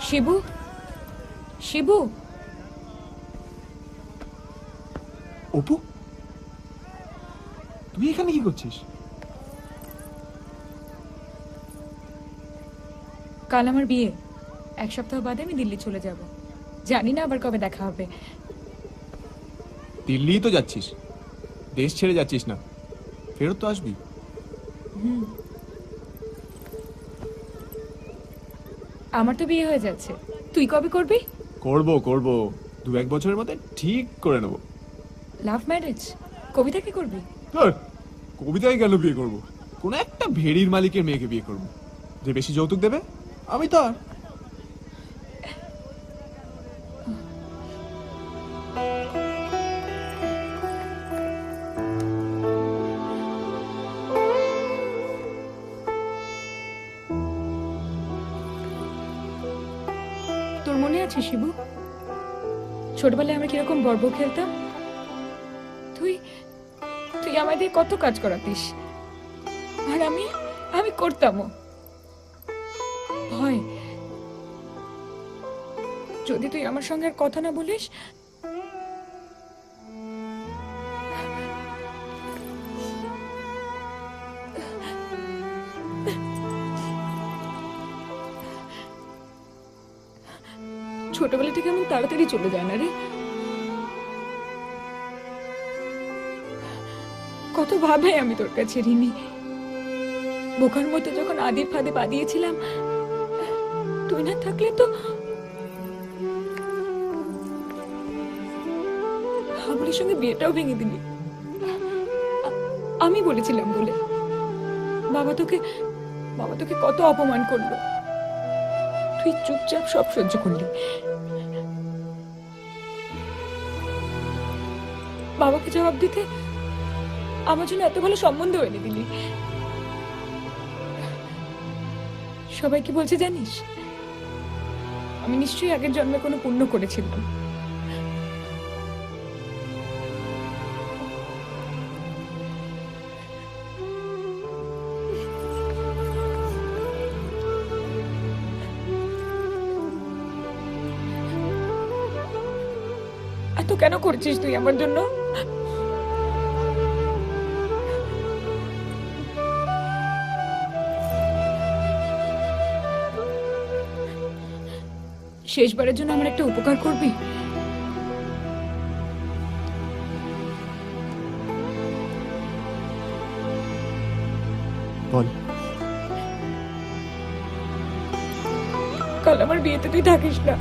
শিবু, শিবু। অপু, তুই এখানে কি করছিস? কাল আমার বিয়ে, এক সপ্তাহ বাদে আমি দিল্লি চলে যাব। জানি না আবার কবে দেখা হবে। দিল্লি তো যাচ্ছিস, দেশ ছেড়ে যাচ্ছিস না, ফেরত তো আসবি। আমার তো বিয়ে হয়ে যাচ্ছে, তুই কবে করবি? করব 2-1 বছরের মধ্যে ঠিক করে নেবো। Love marriage? কবিতাকে করবি? ধর, কবিতায় কেন বিয়ে করব? কোনো একটা ভেড়ির মালিকের মেয়েকে বিয়ে করব, যে বেশি যৌতুক দেবে আমি তার। তোর মনে আছে শিবু, ছোটবেলায় আমরা কিরকম বর্ব খেলতাম? তুই তুই আমায় দিয়ে কত কাজ করাতিস, আর আমি করতামও। ভয়, যদি তুই আমার সঙ্গে আর কথা না বলিস। ছোটবেলা থেকে আমি তাড়াতাড়ি চলে যায় না রে। কত ভাবে আমি তোর কাছে ঋণী। বোকার মতো যখন আদির ফাঁদে পা দিয়েছিলাম, তুই না থাকলে তো হাবুলির সঙ্গে বিয়েটাও ভেঙে দিলি। আমি বলেছিলাম বলে বাবা তোকে কত অপমান করলো, তুই চুপচাপ সব সহ্য করলি। বাবাকে জবাব দিতে আমার জন্য এত ভালো সম্বন্ধ এনে দিলি। সবাই কি বলছে জানিস? আমি নিশ্চয়ই আগের জন্মে কোনো পুণ্য করেছিলাম। এত কেন করছিস তুই আমার জন্য? শেষবারের জন্য আমার একটা উপকার করবি? বল। কাল আমার বিয়েতে তুই থাকিস না।